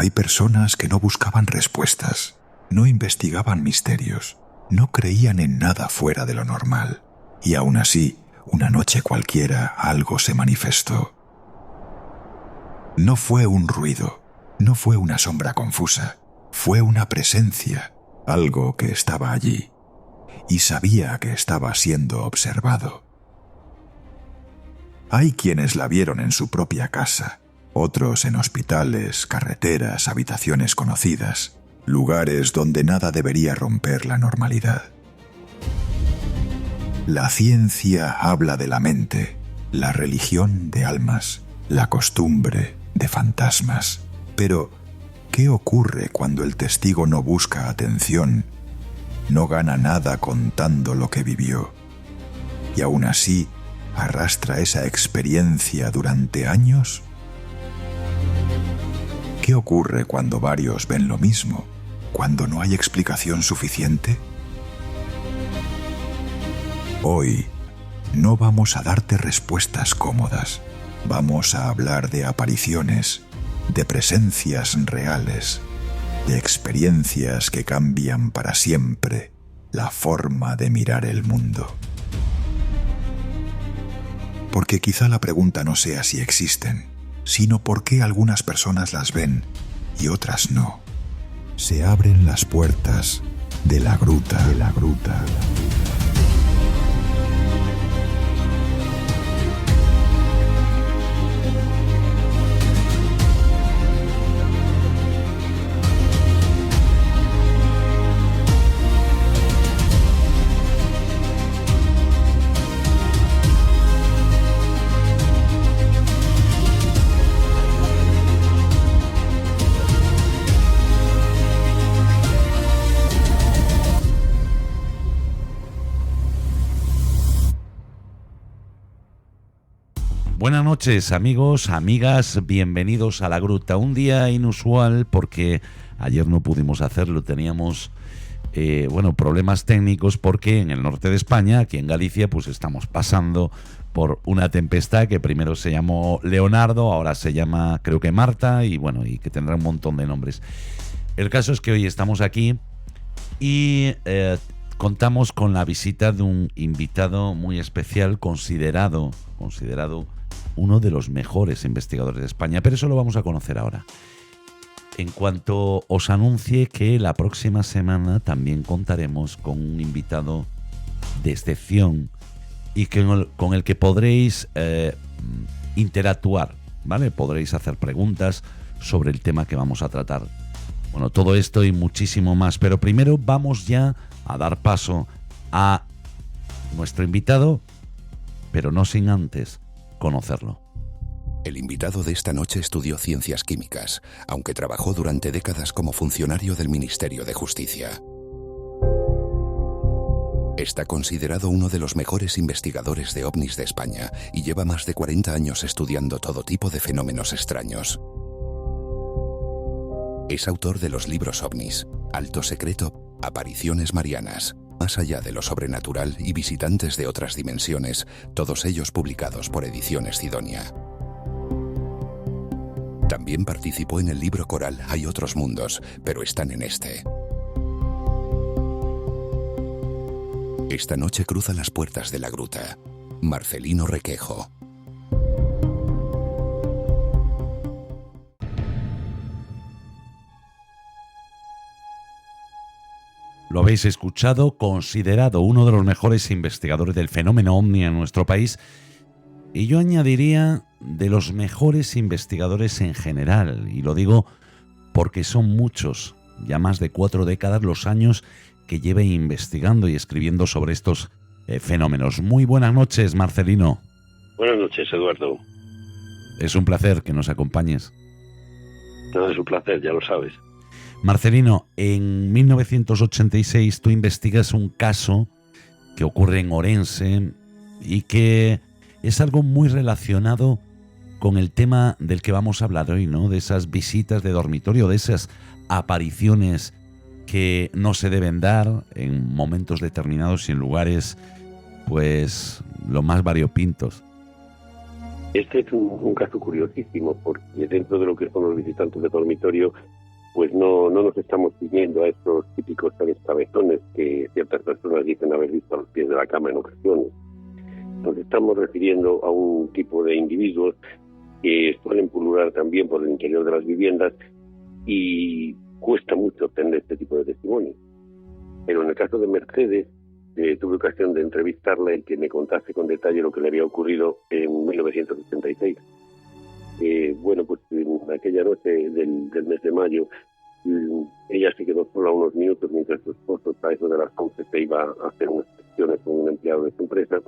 Hay personas que no buscaban respuestas, no investigaban misterios, no creían en nada fuera de lo normal. Y aún así, una noche cualquiera, algo se manifestó. No fue un ruido, no fue una sombra confusa, fue una presencia, algo que estaba allí, y sabía que estaba siendo observado. Hay quienes la vieron en su propia casa, otros en hospitales, carreteras, habitaciones conocidas, lugares donde nada debería romper la normalidad. La ciencia habla de la mente, la religión de almas, la costumbre de fantasmas. Pero, ¿qué ocurre cuando el testigo no busca atención, no gana nada contando lo que vivió, y aún así arrastra esa experiencia durante años? ¿Qué ocurre cuando varios ven lo mismo, cuando no hay explicación suficiente? Hoy no vamos a darte respuestas cómodas. Vamos a hablar de apariciones, de presencias reales, de experiencias que cambian para siempre la forma de mirar el mundo. Porque quizá la pregunta no sea si existen, sino por qué algunas personas las ven y otras no. Se abren las puertas de la gruta. Buenas noches, amigos, amigas, bienvenidos a La Gruta. Un día inusual porque ayer no pudimos hacerlo, teníamos problemas técnicos porque en el norte de España, aquí en Galicia, pues estamos pasando por una tempestad que primero se llamó Leonardo, ahora se llama creo que Marta y que tendrá un montón de nombres. El caso es que hoy estamos aquí y contamos con la visita de un invitado muy especial, considerado uno de los mejores investigadores de España, pero eso lo vamos a conocer ahora. En cuanto os anuncie que la próxima semana también contaremos con un invitado de excepción y con el que podréis interactuar, ¿vale? Podréis hacer preguntas sobre el tema que vamos a tratar. Bueno, todo esto y muchísimo más, pero primero vamos ya a dar paso a nuestro invitado, pero no sin antes conocerlo. El invitado de esta noche estudió ciencias químicas, aunque trabajó durante décadas como funcionario del Ministerio de Justicia. Está considerado uno de los mejores investigadores de ovnis de España y lleva más de 40 años estudiando todo tipo de fenómenos extraños. Es autor de los libros OVNIS, Alto Secreto, Apariciones Marianas, Más allá de lo sobrenatural y Visitantes de otras dimensiones, todos ellos publicados por Ediciones Sidonia. También participó en el libro coral Hay otros mundos, pero están en este. Esta noche cruza las puertas de la gruta, Marcelino Requejo. Lo habéis escuchado, considerado uno de los mejores investigadores del fenómeno ovni en nuestro país, y yo añadiría de los mejores investigadores en general, y lo digo porque son muchos, ya más de 4 décadas los años que lleve investigando y escribiendo sobre estos fenómenos. Muy buenas noches, Marcelino. Buenas noches, Eduardo. Es un placer que nos acompañes. Todo es un placer, ya lo sabes. Marcelino, en 1986 tú investigas un caso que ocurre en Orense y que es algo muy relacionado con el tema del que vamos a hablar hoy, ¿no? De esas visitas de dormitorio, de esas apariciones que no se deben dar en momentos determinados y en lugares, pues, lo más variopintos. Este es un caso curiosísimo porque dentro de lo que son los visitantes de dormitorio pues no nos estamos siguiendo a estos típicos seres cabezones que ciertas personas dicen haber visto a los pies de la cama en ocasiones. Nos estamos refiriendo a un tipo de individuos que suelen pulular también por el interior de las viviendas y cuesta mucho obtener este tipo de testimonio. Pero en el caso de Mercedes, tuve ocasión de entrevistarla y que me contase con detalle lo que le había ocurrido en 1986. Bueno, pues en aquella noche del mes de mayo, ella se quedó sola unos minutos mientras su esposo, a eso de las 11, se iba a hacer unas gestiones con un empleado de su empresa.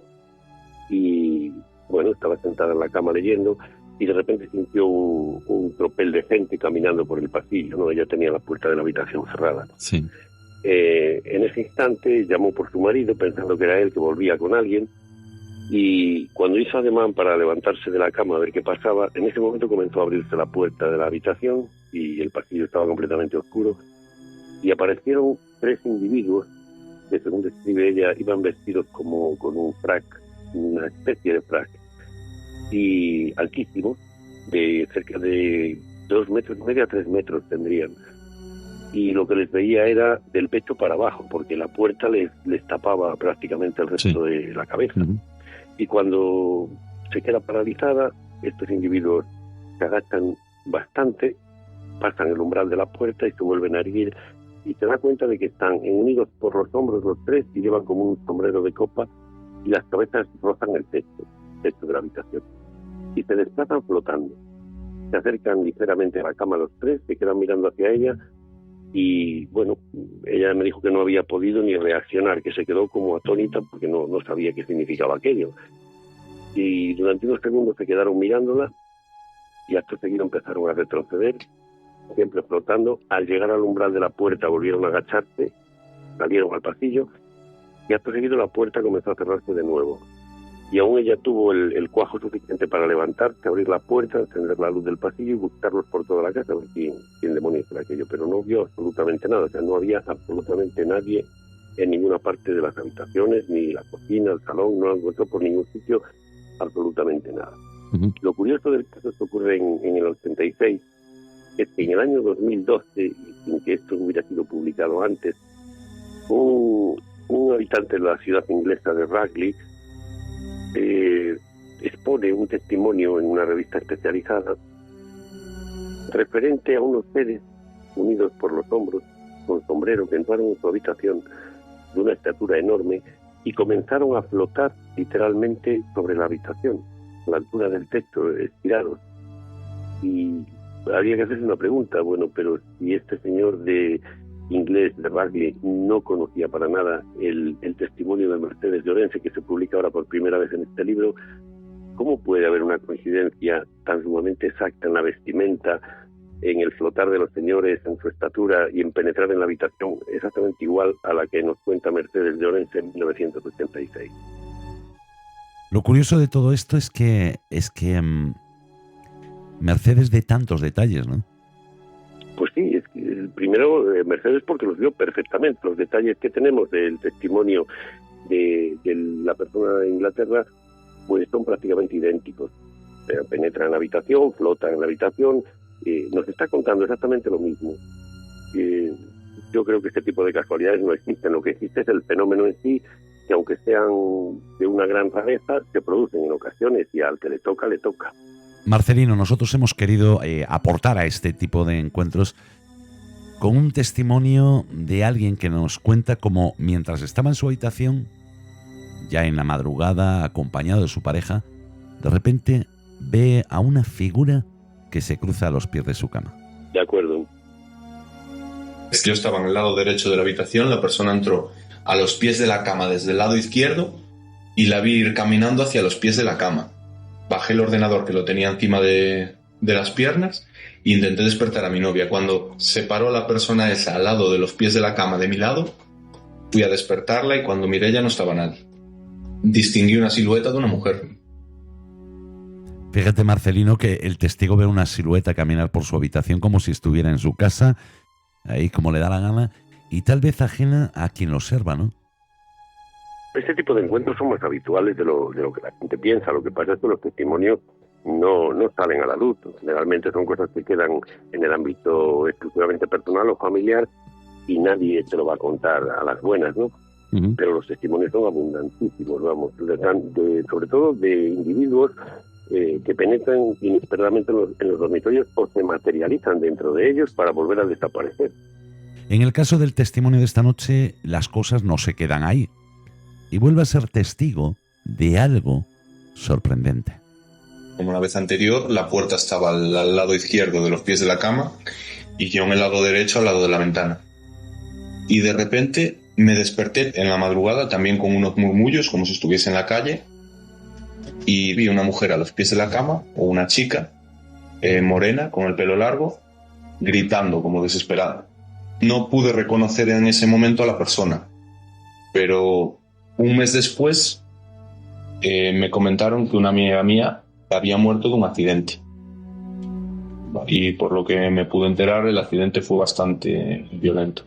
Y bueno, estaba sentada en la cama leyendo y de repente sintió un tropel de gente caminando por el pasillo, ¿no? Ella tenía la puerta de la habitación cerrada. Sí. En ese instante llamó por su marido pensando que era él, que volvía con alguien, y cuando hizo ademán para levantarse de la cama a ver qué pasaba, en ese momento comenzó a abrirse la puerta de la habitación y el pasillo estaba completamente oscuro y aparecieron 3 individuos que, según describe ella, iban vestidos como con un frac, una especie de frac, y altísimos, de cerca de 2,5 metros a 3 metros tendrían. Y lo que les veía era del pecho para abajo, porque la puerta les tapaba prácticamente el resto de la cabeza. Uh-huh. Y cuando se queda paralizada, estos individuos se agachan bastante, pasan el umbral de la puerta y se vuelven a erguir, y se da cuenta de que están unidos por los hombros los 3 y llevan como un sombrero de copa y las cabezas rozan el techo de la habitación. Y se desplazan flotando. Se acercan ligeramente a la cama los 3, se quedan mirando hacia ella. Y bueno, ella me dijo que no había podido ni reaccionar, que se quedó como atónita porque no sabía qué significaba aquello. Y durante unos segundos se quedaron mirándola y acto seguido empezaron a retroceder, siempre flotando. Al llegar al umbral de la puerta volvieron a agacharse, salieron al pasillo y acto seguido la puerta comenzó a cerrarse de nuevo. Y aún ella tuvo el cuajo suficiente para levantarse, abrir la puerta, encender la luz del pasillo y buscarlos por toda la casa, a ver quién demonios era aquello, pero no vio absolutamente nada, o sea, no había absolutamente nadie en ninguna parte de las habitaciones, ni la cocina, el salón, no encontró por ningún sitio absolutamente nada. Uh-huh. Lo curioso del caso que ocurre en el 86 es que en el año 2012, y sin que esto hubiera sido publicado antes, un habitante de la ciudad inglesa de Rugby expone un testimonio en una revista especializada referente a unos seres unidos por los hombros, con sombrero, que entraron en su habitación de una estatura enorme y comenzaron a flotar literalmente sobre la habitación, a la altura del techo, estirados. Y habría que hacerse una pregunta, bueno, pero si este señor de inglés de Rugby no conocía para nada el testimonio de Mercedes Llorens, que se publica ahora por primera vez en este libro, ¿cómo puede haber una coincidencia tan sumamente exacta en la vestimenta, en el flotar de los señores, en su estatura y en penetrar en la habitación exactamente igual a la que nos cuenta Mercedes Llorens en 1986? Lo curioso de todo esto es que Mercedes de tantos detalles, ¿no? Pues sí, es que el primero, Mercedes, porque los vio perfectamente. Los detalles que tenemos del testimonio de la persona de Inglaterra, pues son prácticamente idénticos. Penetra en la habitación, flota en la habitación, nos está contando exactamente lo mismo. Yo creo que este tipo de casualidades no existen. Lo que existe es el fenómeno en sí, que aunque sean de una gran rareza, se producen en ocasiones y al que le toca, le toca. Marcelino, nosotros hemos querido aportar a este tipo de encuentros con un testimonio de alguien que nos cuenta cómo mientras estaba en su habitación, ya en la madrugada, acompañado de su pareja, de repente ve a una figura que se cruza a los pies de su cama. De acuerdo. Es que yo estaba en el lado derecho de la habitación, la persona entró a los pies de la cama desde el lado izquierdo y la vi ir caminando hacia los pies de la cama. Bajé el ordenador que lo tenía encima de las piernas e intenté despertar a mi novia. Cuando se paró la persona esa al lado de los pies de la cama de mi lado, fui a despertarla y cuando miré ya no estaba nadie. Distinguí una silueta de una mujer. Fíjate, Marcelino, que el testigo ve una silueta caminar por su habitación como si estuviera en su casa, ahí como le da la gana, y tal vez ajena a quien lo observa, ¿no? Este tipo de encuentros son más habituales de lo que la gente piensa. Lo que pasa es que los testimonios no salen a la luz. Generalmente son cosas que quedan en el ámbito exclusivamente personal o familiar y nadie te lo va a contar a las buenas, ¿no? Uh-huh. Pero los testimonios son abundantísimos, vamos, sobre todo de individuos que penetran inesperadamente en los dormitorios o se materializan dentro de ellos para volver a desaparecer. En el caso del testimonio de esta noche, las cosas no se quedan ahí y vuelve a ser testigo de algo sorprendente. Como la vez anterior, la puerta estaba al lado izquierdo de los pies de la cama y yo en el lado derecho al lado de la ventana. Y de repente me desperté en la madrugada también con unos murmullos como si estuviese en la calle y vi una mujer a los pies de la cama, o una chica morena con el pelo largo, gritando como desesperada. No pude reconocer en ese momento a la persona, pero un mes después me comentaron que una amiga mía había muerto de un accidente. Y por lo que me pude enterar, el accidente fue bastante violento.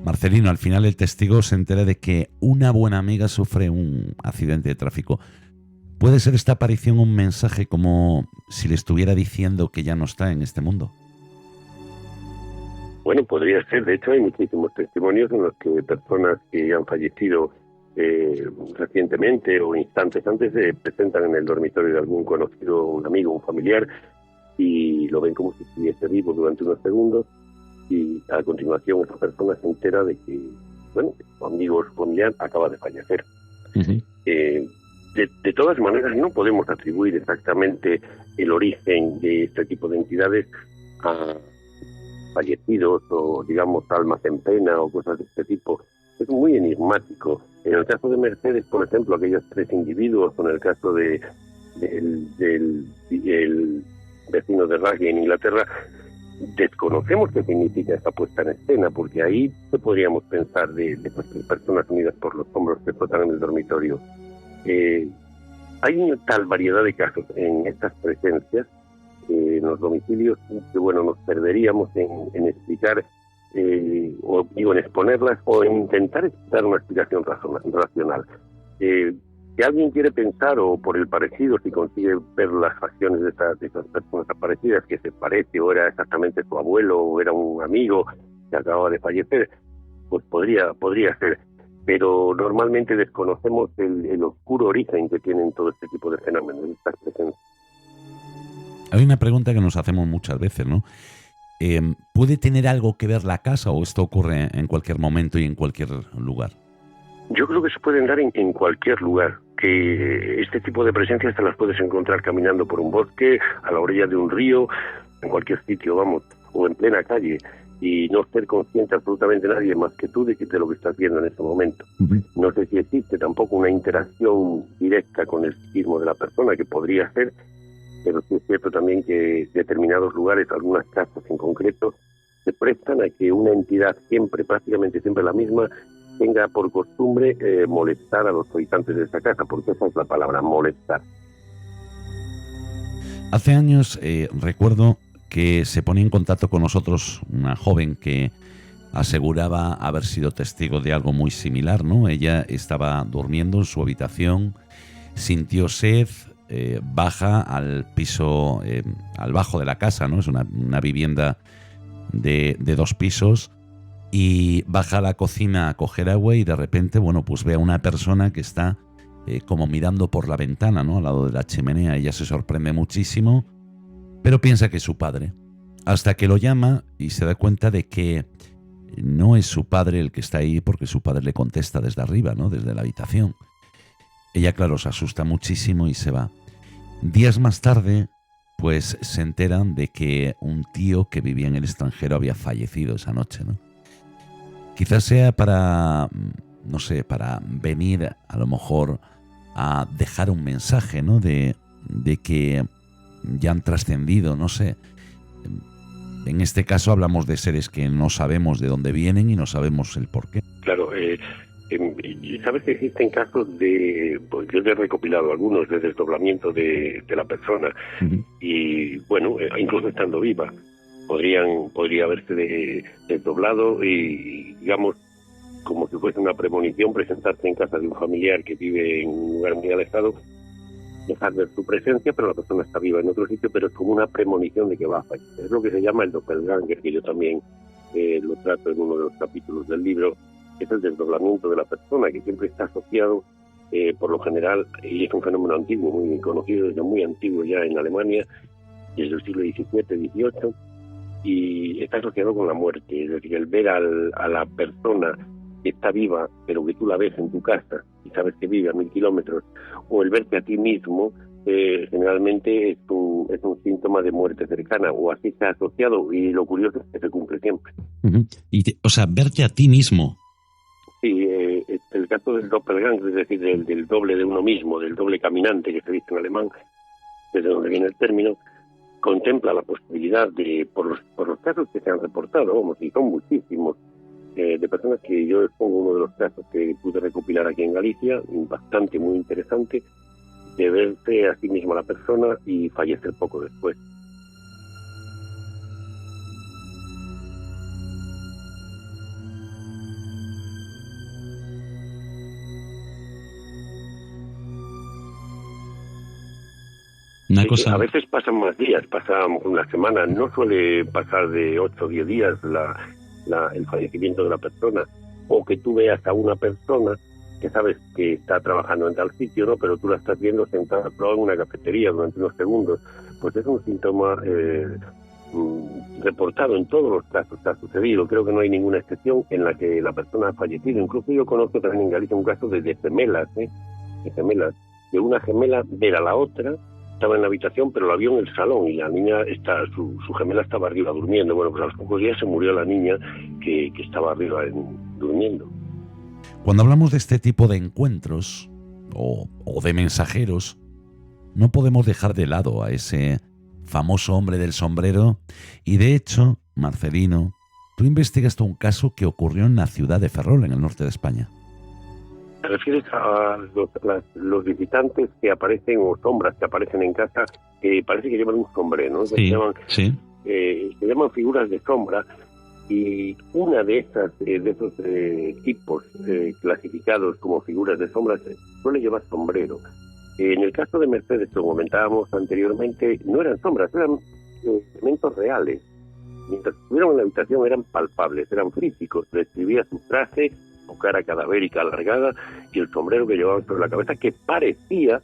Marcelino, al final el testigo se entera de que una buena amiga sufre un accidente de tráfico. ¿Puede ser esta aparición un mensaje como si le estuviera diciendo que ya no está en este mundo? Bueno, podría ser. De hecho, hay muchísimos testimonios en los que personas que han fallecido recientemente o instantes antes se presentan en el dormitorio de algún conocido, un amigo, un familiar, y lo ven como si estuviese vivo durante unos segundos, y a continuación esa persona se entera de que, bueno, su amigo o su familiar acaba de fallecer. Uh-huh. De todas maneras, no podemos atribuir exactamente el origen de este tipo de entidades a fallecidos o, digamos, almas en pena o cosas de este tipo. Es muy enigmático. En el caso de Mercedes, por ejemplo, aquellos 3 individuos, o en el caso del vecino de Rugby en Inglaterra, desconocemos qué significa esta puesta en escena, porque ahí podríamos pensar de personas unidas por los hombros que flotan en el dormitorio. Hay una tal variedad de casos en estas presencias en los domicilios que, bueno, nos perderíamos en explicar o digo, en exponerlas o en intentar dar una explicación racional. Si alguien quiere pensar, o por el parecido, si consigue ver las facciones de esas personas aparecidas, que se parece o era exactamente su abuelo o era un amigo que acababa de fallecer, pues podría ser. Pero normalmente desconocemos el oscuro origen que tienen todo este tipo de fenómenos, estas presencias. Hay una pregunta que nos hacemos muchas veces, ¿no? ¿Puede tener algo que ver la casa o esto ocurre en cualquier momento y en cualquier lugar? Yo creo que se pueden dar en cualquier lugar, que este tipo de presencias te las puedes encontrar caminando por un bosque, a la orilla de un río, en cualquier sitio, vamos, o en plena calle, y no ser consciente absolutamente nadie más que tú de lo que estás viendo en ese momento. Uh-huh. No sé si existe tampoco una interacción directa con el psiquismo de la persona, que podría ser, pero sí es cierto también que determinados lugares, algunas casas en concreto, se prestan a que una entidad prácticamente siempre la misma, tenga por costumbre molestar a los habitantes de esa casa, porque esa es la palabra, molestar. Hace años recuerdo que se ponía en contacto con nosotros una joven que aseguraba haber sido testigo de algo muy similar, ¿no? Ella estaba durmiendo en su habitación, sintió sed, baja al piso, al bajo de la casa, ¿no? Es una vivienda de 2 pisos, y baja a la cocina a coger agua y de repente, bueno, pues ve a una persona que está como mirando por la ventana, ¿no? Al lado de la chimenea. Ella se sorprende muchísimo, pero piensa que es su padre, hasta que lo llama y se da cuenta de que no es su padre el que está ahí, porque su padre le contesta desde arriba, ¿no? Desde la habitación. Ella, claro, se asusta muchísimo y se va. Días más tarde, pues se enteran de que un tío que vivía en el extranjero había fallecido esa noche, ¿no? Quizás sea para, no sé, para venir a lo mejor a dejar un mensaje, ¿no? De que ya han trascendido, no sé. En este caso hablamos de seres que no sabemos de dónde vienen y no sabemos el porqué. Claro, sabes que existen casos de, pues yo he recopilado algunos de desdoblamiento de la persona. Uh-huh. Y bueno, incluso estando viva, podría haberse desdoblado y, digamos, como si fuese una premonición, presentarse en casa de un familiar que vive en un lugar muy alejado dejar ver su presencia, pero la persona está viva en otro sitio, pero es como una premonición de que va a fallecer. Es lo que se llama el doppelganger, que yo también lo trato en uno de los capítulos del libro. Es el desdoblamiento de la persona, que siempre está asociado, por lo general, y es un fenómeno antiguo, muy conocido desde muy antiguo ya en Alemania, desde el siglo XVII, XVIII, y está asociado con la muerte. Es decir, el ver a la persona que está viva, pero que tú la ves en tu casa y sabes que vive a 1000 kilómetros, o el verte a ti mismo, generalmente es un síntoma de muerte cercana, o así se ha asociado, y lo curioso es que se cumple siempre. Uh-huh. O sea, verte a ti mismo. Sí, el caso del doppelganger, es decir, del doble de uno mismo, del doble caminante que se dice en alemán, desde donde viene el término, contempla la posibilidad de, por los casos que se han reportado, vamos, y son muchísimos, de personas que yo expongo uno de los casos que pude recopilar aquí en Galicia, bastante, muy interesante, de verse a sí misma la persona y fallecer poco después. Una cosa... A veces pasan más días, pasa una semana, no suele pasar de 8 o 10 días el fallecimiento de la persona, o que tú veas a una persona que sabes que está trabajando en tal sitio, ¿no? Pero tú la estás viendo sentada en una cafetería durante unos segundos. Pues es un síntoma reportado en todos los casos que ha sucedido. Creo que no hay ninguna excepción en la que la persona ha fallecido. Incluso yo conozco también en Galicia un caso de gemelas, de una gemela ver a la otra. Estaba en la habitación, pero la vio en el salón, y la niña, su gemela estaba arriba durmiendo. Bueno, pues a los pocos días se murió la niña que estaba arriba durmiendo. Cuando hablamos de este tipo de encuentros o de mensajeros, no podemos dejar de lado a ese famoso hombre del sombrero. Y de hecho, Marcelino, tú investigaste un caso que ocurrió en la ciudad de Ferrol, en el norte de España. ¿Te refieres a los visitantes que aparecen, o sombras que aparecen en casa, que parece que llevan un sombrero, ¿no? Sí, se llaman figuras de sombra, y una de esos tipos clasificados como figuras de sombra suele llevar sombrero. En el caso de Mercedes, como comentábamos anteriormente, no eran sombras, eran elementos reales. Mientras estuvieron en la habitación eran palpables, eran físicos. Describía su traje, su cara cadavérica alargada y el sombrero que llevaban sobre la cabeza, que parecía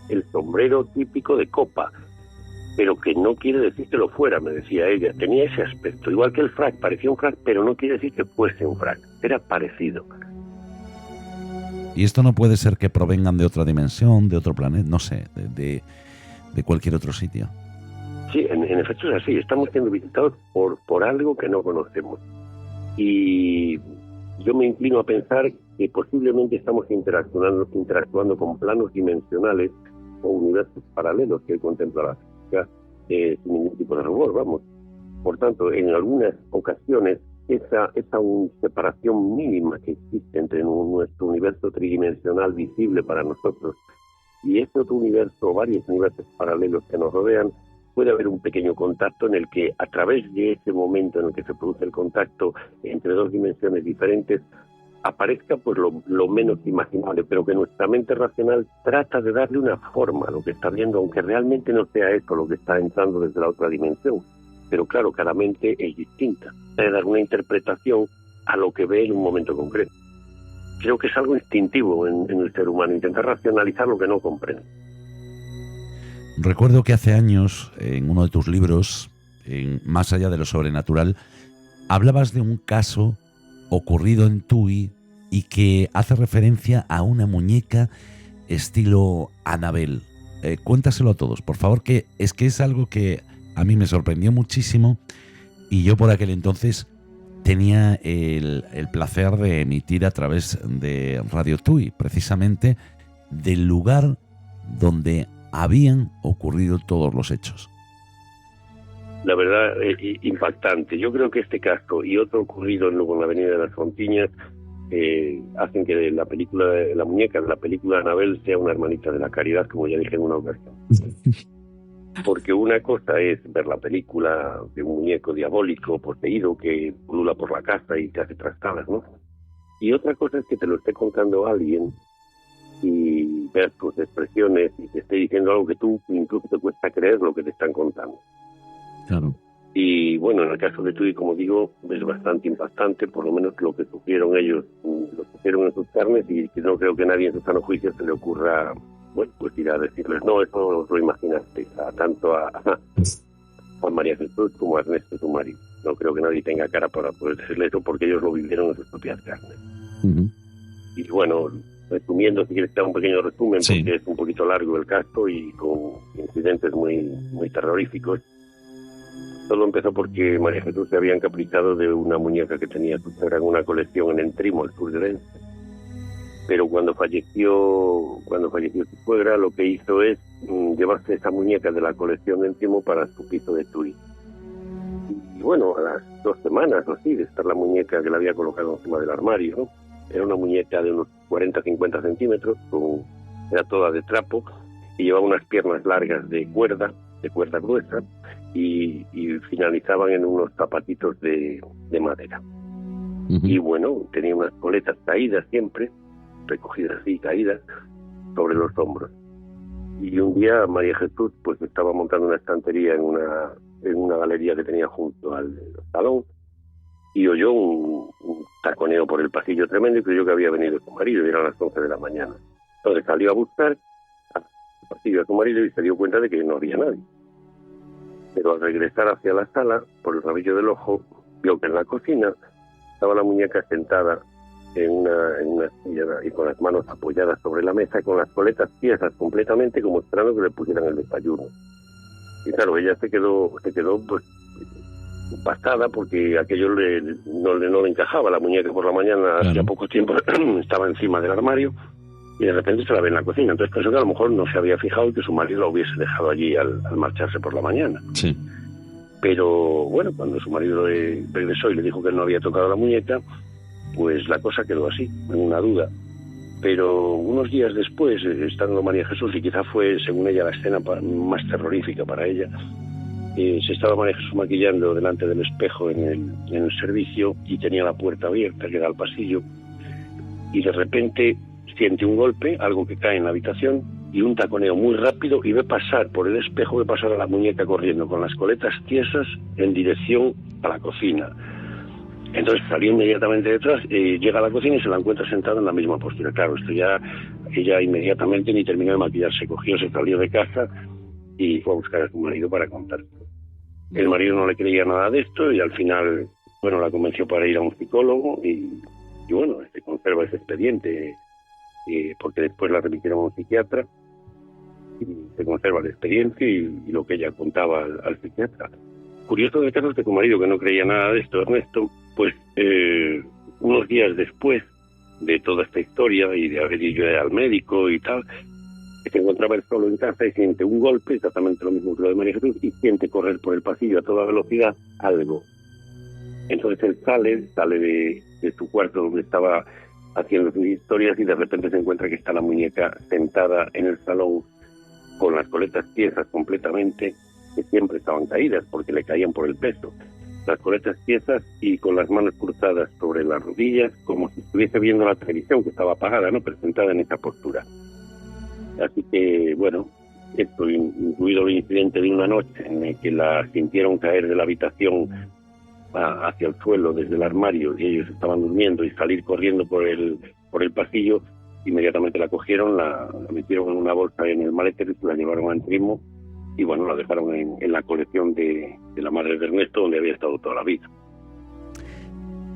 el sombrero típico de copa, pero que no quiere decir que lo fuera, me decía ella. Tenía ese aspecto, igual que el frac, parecía un frac, pero no quiere decir que fuese un frac, era parecido. Y esto no puede ser que provengan de otra dimensión, de otro planeta, no sé, de cualquier otro sitio. Sí, en efecto es así, estamos siendo visitados por algo que no conocemos. Y yo me inclino a pensar que posiblemente estamos interactuando con planos dimensionales o universos paralelos que contempla la física sin ningún tipo de rubor, vamos. Por tanto, en algunas ocasiones, esa separación mínima que existe entre nuestro universo tridimensional visible para nosotros y este otro universo, varios universos paralelos que nos rodean, puede haber un pequeño contacto en el que, a través de ese momento en el que se produce el contacto entre dos dimensiones diferentes, aparezca pues lo menos imaginable, pero que nuestra mente racional trata de darle una forma a lo que está viendo, aunque realmente no sea eso lo que está entrando desde la otra dimensión. Pero claro, cada mente es distinta, debe dar una interpretación a lo que ve en un momento concreto. Creo que es algo instintivo en el ser humano, intentar racionalizar lo que no comprende. Recuerdo que hace años, en uno de tus libros, en Más allá de lo sobrenatural, hablabas de un caso ocurrido en Tui y que hace referencia a una muñeca estilo Annabelle. Cuéntaselo a todos, por favor, que es algo que a mí me sorprendió muchísimo, y yo por aquel entonces tenía el placer de emitir a través de Radio Tui, precisamente del lugar donde habían ocurrido todos los hechos. La verdad, impactante. Yo creo que este caso y otro ocurrido en la Avenida de las Fontiñas hacen que la película de la muñeca de la película de Annabelle sea una hermanita de la caridad, como ya dije en una ocasión. Porque una cosa es ver la película de un muñeco diabólico poseído que pulula por la casa y te hace trastadas, ¿no? Y otra cosa es que te lo esté contando alguien y veas tus expresiones y te esté diciendo algo que tú incluso te cuesta creer lo que te están contando. Claro. Y bueno, en el caso de Tui, como digo, es bastante impactante, por lo menos lo que sufrieron ellos, lo sufrieron en sus carnes, y que no creo que nadie en su sano juicio se le ocurra, bueno, pues ir a decirles, no, eso os lo imaginaste, tanto a María Jesús como a Ernesto, su marido. No creo que nadie tenga cara para poder decirle eso, porque ellos lo vivieron en sus propias carnes. Uh-huh. Y bueno, resumiendo, si quieres te hago un pequeño resumen, Sí. porque es un poquito largo el caso y con incidentes muy terroríficos. Todo empezó porque María Jesús se había encaprichado de una muñeca que tenía su suegra en una colección en Entrimo, el sur de Orense. Pero cuando falleció su suegra, lo que hizo es llevarse esa muñeca de la colección de Entrimo para su piso de Tui. Y bueno, a las 2 semanas o así de estar la muñeca que la había colocado encima del armario, ¿no? Era una muñeca de unos 40-50 centímetros, era toda de trapo, y llevaba unas piernas largas de cuerda gruesa, y finalizaban en unos zapatitos de madera. Uh-huh. Y bueno, tenía unas coletas caídas siempre, recogidas así, caídas, sobre los hombros. Y un día María Jesús pues estaba montando una estantería en una galería que tenía junto al salón, y oyó un taconeo por el pasillo tremendo, y creyó que había venido su marido, y eran las 11 de la mañana. Entonces salió a buscar al pasillo a su marido y se dio cuenta de que no había nadie. Pero al regresar hacia la sala, por el rabillo del ojo, vio que en la cocina estaba la muñeca sentada en una silla y con las manos apoyadas sobre la mesa, con las coletas tiesas completamente, como esperando que le pusieran el desayuno. Y claro, ella se quedó pues impactada, porque aquello no le encajaba. La muñeca por la mañana, Claro. hacía poco tiempo, estaba encima del armario, y de repente se la ve en la cocina. Entonces pensó que a lo mejor no se había fijado y que su marido la hubiese dejado allí al marcharse por la mañana. Sí. Pero bueno, cuando su marido regresó y le dijo que él no había tocado la muñeca, pues la cosa quedó así, en una duda. Pero unos días después, estando María Jesús, y quizá fue, según ella, la escena más terrorífica para ella, se estaba María Jesús maquillando delante del espejo en el servicio, y tenía la puerta abierta que da al pasillo, y de repente siente un golpe, algo que cae en la habitación, y un taconeo muy rápido, y ve pasar por el espejo, ve pasar a la muñeca corriendo con las coletas tiesas en dirección a la cocina. Entonces salió inmediatamente detrás, llega a la cocina y se la encuentra sentada en la misma postura. Claro, esto ya, ella inmediatamente, ni terminó de maquillarse, cogió, se salió de casa y fue a buscar a su marido para contarle. El marido no le creía nada de esto, y al final, bueno, la convenció para ir a un psicólogo, y bueno, se conserva ese expediente, porque después la remitieron a un psiquiatra, y se conserva el expediente y lo que ella contaba al psiquiatra. Curioso del caso es que su marido, que no creía nada de esto, Ernesto, pues unos días después de toda esta historia y de haber ido al médico y tal, se encontraba él solo en casa y siente un golpe, exactamente lo mismo que lo de María Jesús, y siente correr por el pasillo a toda velocidad algo. Entonces él sale de su cuarto donde estaba haciendo sus historias, y de repente se encuentra que está la muñeca sentada en el salón con las coletas tiesas completamente, que siempre estaban caídas porque le caían por el peso. Las coletas tiesas y con las manos cruzadas sobre las rodillas, como si estuviese viendo la televisión, que estaba apagada, ¿no?, presentada en esa postura. Así que, bueno, esto, incluido el incidente de una noche en el que la sintieron caer de la habitación hacia el suelo desde el armario, y ellos estaban durmiendo, y salir corriendo por el pasillo, inmediatamente la cogieron, la metieron en una bolsa en el maletero y se la llevaron a Entrimo, y bueno, la dejaron en la colección de la madre de Ernesto, donde había estado toda la vida.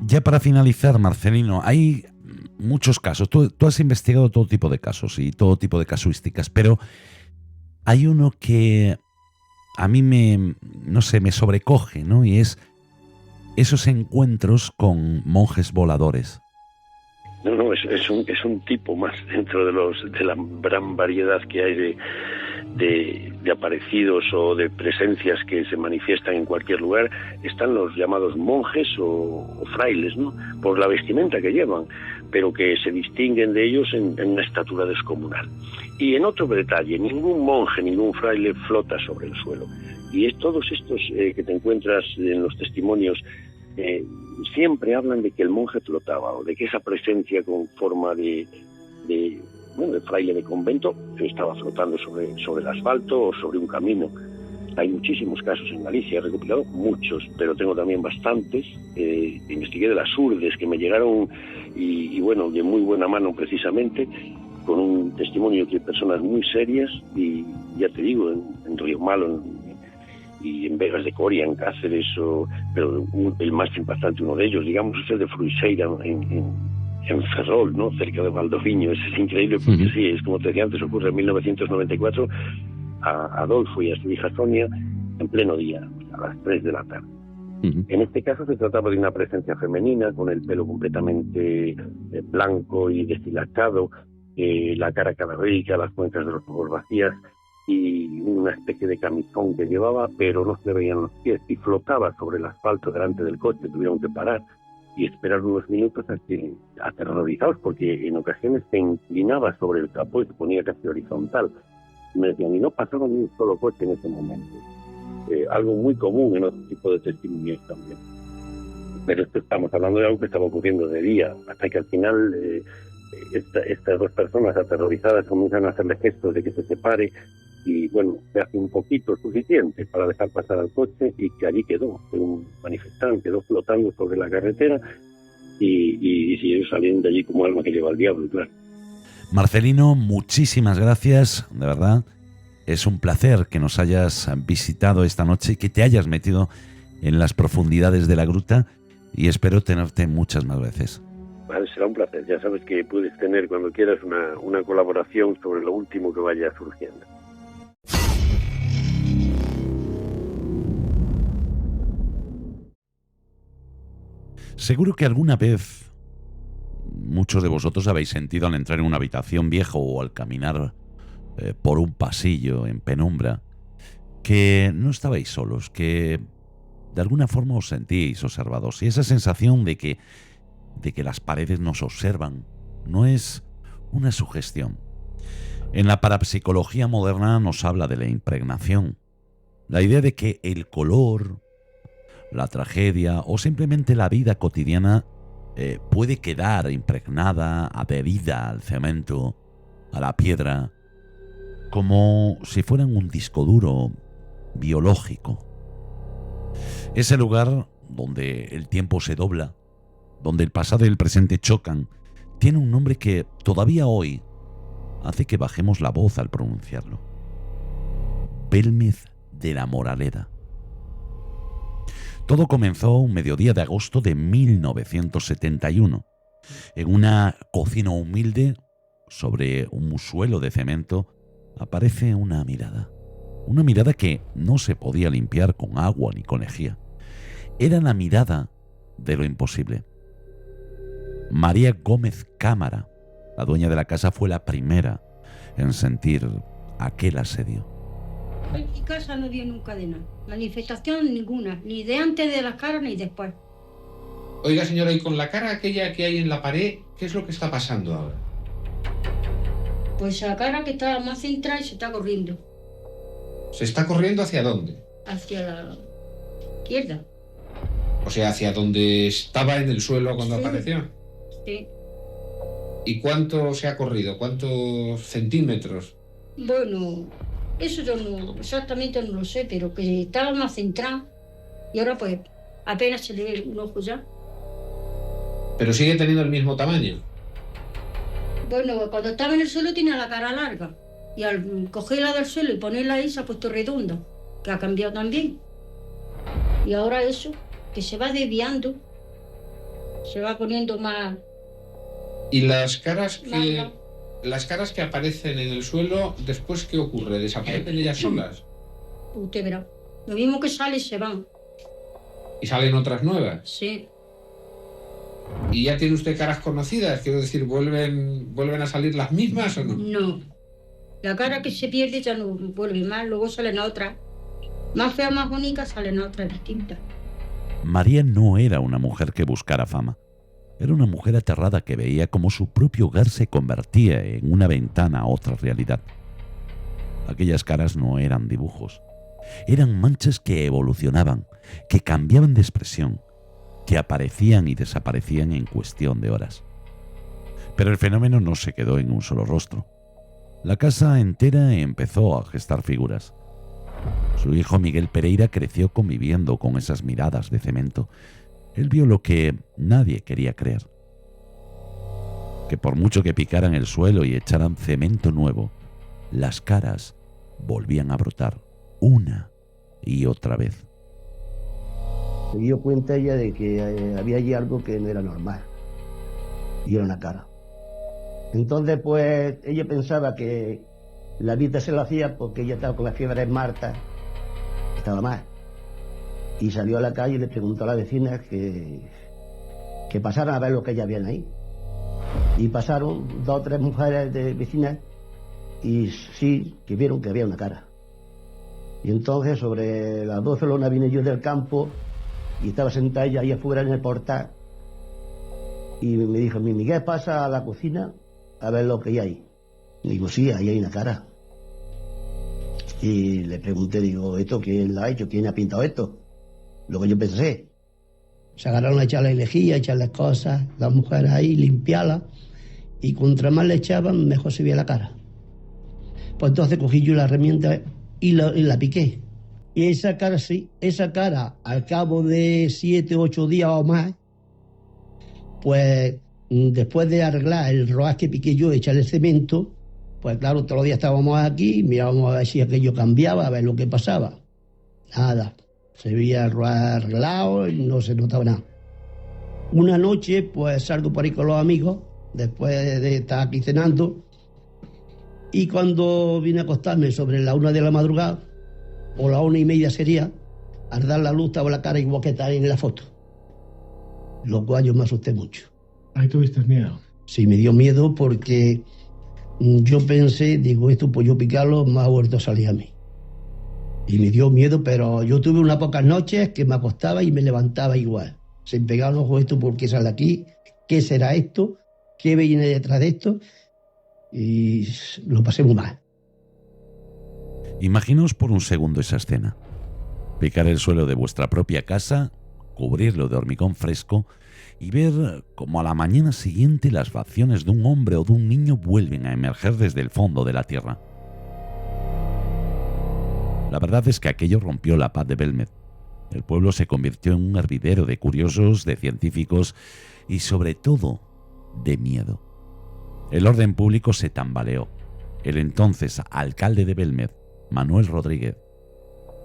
Ya para finalizar, Marcelino, hay muchos casos. Tú has investigado todo tipo de casos y todo tipo de casuísticas, pero hay uno que a mí me sobrecoge, ¿no? Y es esos encuentros con monjes voladores. No, es un tipo más dentro de la gran variedad que hay de aparecidos o de presencias que se manifiestan en cualquier lugar. Están los llamados monjes o frailes, ¿no?, por la vestimenta que llevan, pero que se distinguen de ellos en una estatura descomunal. Y en otro detalle, ningún monje, ningún fraile flota sobre el suelo. Y es todos estos que te encuentras en los testimonios, siempre hablan de que el monje flotaba, o de que esa presencia con forma de el fraile de convento estaba flotando sobre el asfalto o sobre un camino. Hay muchísimos casos en Galicia, he recopilado muchos, pero tengo también bastantes. Investigué de las Urdes que me llegaron y bueno, de muy buena mano precisamente, con un testimonio de personas muy serias y ya te digo, en Río Malo y en Vegas de Coria, en Cáceres, pero el más impactante, uno de ellos, digamos, es el de Fruiseira en Ferrol, ¿no? Cerca de Valdoviño. Es increíble porque sí, es como te decía antes, ocurre en 1994 a Adolfo y a su hija Sonia en pleno día, a las 3 de la tarde. En este caso se trataba de una presencia femenina con el pelo completamente blanco y deshilachado, la cara cadavérica, las cuencas de los ojos vacías y una especie de camisón que llevaba, pero no se le veían los pies, y flotaba sobre el asfalto delante del coche. Tuvieron que parar y esperar unos minutos aterrorizados, porque en ocasiones se inclinaba sobre el capó y se ponía casi horizontal. Me decían, y no pasaba ni un solo coche en ese momento. Algo muy común en otro tipo de testimonios también. Pero esto estamos hablando de algo que estaba ocurriendo de día, hasta que al final estas dos personas aterrorizadas comienzan a hacerle gestos de que se separe, y bueno, se hace un poquito suficiente para dejar pasar al coche, y que allí quedó. Un manifestante quedó flotando sobre la carretera y siguió saliendo de allí como alma que lleva al diablo, claro. Marcelino, muchísimas gracias, de verdad. Es un placer que nos hayas visitado esta noche y que te hayas metido en las profundidades de la gruta, y espero tenerte muchas más veces. Vale, será un placer. Ya sabes que puedes tener cuando quieras una colaboración sobre lo último que vaya surgiendo. Seguro que alguna vez muchos de vosotros habéis sentido al entrar en una habitación vieja o al caminar por un pasillo en penumbra que no estabais solos, que de alguna forma os sentíais observados, y esa sensación de que las paredes nos observan no es una sugestión. En la parapsicología moderna nos habla de la impregnación, la idea de que el color, la tragedia o simplemente la vida cotidiana puede quedar impregnada, adherida al cemento, a la piedra, como si fueran un disco duro biológico. Ese lugar donde el tiempo se dobla, donde el pasado y el presente chocan, tiene un nombre que todavía hoy hace que bajemos la voz al pronunciarlo: Belmez de la Moraleda. Todo comenzó un mediodía de agosto de 1971. En una cocina humilde, sobre un suelo de cemento, aparece una mirada. Una mirada que no se podía limpiar con agua ni con lejía. Era la mirada de lo imposible. María Gómez Cámara, la dueña de la casa, fue la primera en sentir aquel asedio. En mi casa no dio nunca de nada. Manifestación ninguna, ni de antes de las caras ni después. Oiga, señora, y con la cara aquella que hay en la pared, ¿qué es lo que está pasando ahora? Pues la cara que está más centrada y se está corriendo. ¿Se está corriendo hacia dónde? Hacia la izquierda. O sea, hacia donde estaba en el suelo cuando apareció. Sí. ¿Y cuánto se ha corrido? ¿Cuántos centímetros? Bueno, eso yo no, exactamente no lo sé, pero que estaba más centrada y ahora pues apenas se le ve un ojo ya. ¿Pero sigue teniendo el mismo tamaño? Bueno, cuando estaba en el suelo tenía la cara larga y al cogerla del suelo y ponerla ahí se ha puesto redonda, que ha cambiado también. Y ahora eso, que se va desviando, se va poniendo más... ¿Y las caras que aparecen en el suelo, después qué ocurre? ¿Desaparecen ellas solas? Usted verá. Lo mismo que sale se van. ¿Y salen otras nuevas? Sí. ¿Y ya tiene usted caras conocidas? Quiero decir, ¿vuelven a salir las mismas o no? No. La cara que se pierde ya no vuelve más, luego salen otras. Más feas, más bonitas, salen otras distintas. María no era una mujer que buscara fama. Era una mujer aterrada que veía cómo su propio hogar se convertía en una ventana a otra realidad. Aquellas caras no eran dibujos. Eran manchas que evolucionaban, que cambiaban de expresión, que aparecían y desaparecían en cuestión de horas. Pero el fenómeno no se quedó en un solo rostro. La casa entera empezó a gestar figuras. Su hijo Miguel Pereira creció conviviendo con esas miradas de cemento. Él vio lo que nadie quería creer: que por mucho que picaran el suelo y echaran cemento nuevo, las caras volvían a brotar una y otra vez. Se dio cuenta ella de que había allí algo que no era normal, y era una cara. Entonces, pues, ella pensaba que la vista se lo hacía porque ella estaba con la fiebre Marta, estaba mal. Y salió a la calle y le preguntó a la vecina que pasaran a ver lo que ella veían ahí. Y pasaron 2 o 3 mujeres de vecinas y sí, que vieron que había una cara. Y entonces, sobre las 12 de la noche, vine yo del campo y estaba sentada ella ahí afuera en el portal. Y me dijo: Miguel, pasa a la cocina a ver lo que hay ahí. Y digo: sí, ahí hay una cara. Y le pregunté, digo: ¿esto quién lo ha hecho? ¿Quién ha pintado esto? Lo que yo pensé. Se agarraron a echarle lejía, a echarle cosas, las mujeres ahí, limpiarlas. Y contra más le echaban, mejor se veía la cara. Pues entonces cogí yo la herramienta y la piqué. Y esa cara, sí, esa cara, al cabo de 7 o 8 días o más, pues después de arreglar el rodaje que piqué yo, echarle cemento, pues claro, todos los días estábamos aquí, mirábamos a ver si aquello cambiaba, a ver lo que pasaba. Nada, se veía el rodaje arreglado y no se notaba nada. Una noche, pues salgo por ahí con los amigos, después de estar aquí cenando, y cuando vine a acostarme sobre la 1 de la madrugada, o la 1:30 sería, al dar la luz estaba la cara igual que está en la foto. Lo cual yo me asusté mucho. ¿Ahí tuviste miedo? Sí, me dio miedo porque yo pensé, digo, esto pues yo picarlo me ha vuelto a salir a mí. Y me dio miedo, pero yo tuve unas pocas noches que me acostaba y me levantaba igual. Se me pegaba los ojos: ¿esto por qué sale aquí? ¿Qué será esto? ¿Qué viene detrás de esto? Y lo pasé muy mal. Imaginaos por un segundo esa escena: picar el suelo de vuestra propia casa, cubrirlo de hormigón fresco y ver cómo a la mañana siguiente las facciones de un hombre o de un niño vuelven a emerger desde el fondo de la tierra. La verdad es que aquello rompió la paz de Belmez. El pueblo se convirtió en un hervidero de curiosos, de científicos y sobre todo de miedo. El orden público se tambaleó. El entonces alcalde de Belmez, Manuel Rodríguez,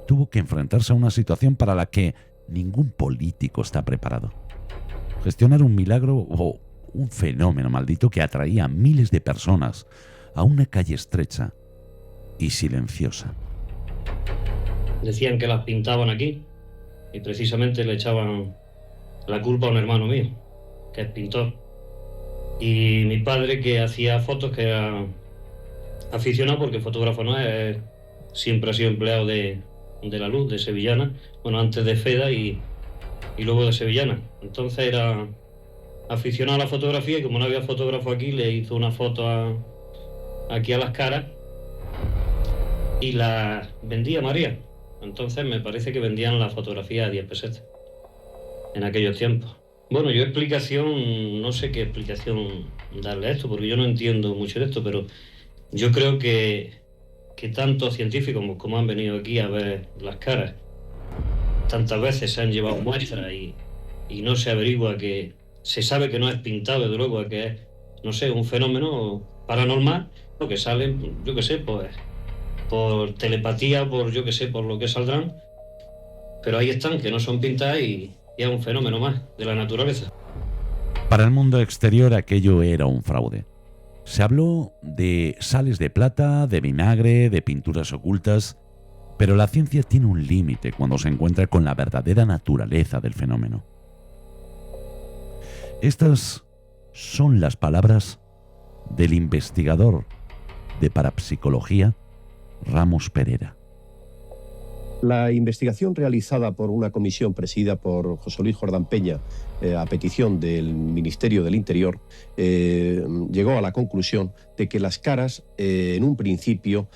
tuvo que enfrentarse a una situación para la que ningún político está preparado: gestionar un milagro o un fenómeno maldito que atraía a miles de personas a una calle estrecha y silenciosa. Decían que las pintaban aquí y precisamente le echaban la culpa a un hermano mío, que es pintor. Y mi padre, que hacía fotos, que era aficionado, porque fotógrafo no es, siempre ha sido empleado de la luz, de Sevillana, bueno, antes de Feda y luego de Sevillana. Entonces era aficionado a la fotografía y como no había fotógrafo aquí, le hizo una foto aquí a las caras y las vendía María. Entonces me parece que vendían la fotografía a 10 pesetas en aquellos tiempos. Bueno, yo no sé qué explicación darle a esto, porque yo no entiendo mucho de esto, pero yo creo que tantos científicos como han venido aquí a ver las caras, tantas veces se han llevado muestras y no se averigua, que se sabe que no es pintado, desde luego, que es, no sé, un fenómeno paranormal, lo que sale, yo qué sé, pues por telepatía, por yo qué sé, por lo que saldrán, pero ahí están, que no son pintadas y es un fenómeno más de la naturaleza. Para el mundo exterior aquello era un fraude. Se habló de sales de plata, de vinagre, de pinturas ocultas, pero la ciencia tiene un límite cuando se encuentra con la verdadera naturaleza del fenómeno. Estas son las palabras del investigador de parapsicología Ramos Perera. La investigación realizada por una comisión presidida por José Luis Jordán Peña, a petición del Ministerio del Interior, llegó a la conclusión de que las caras en un principio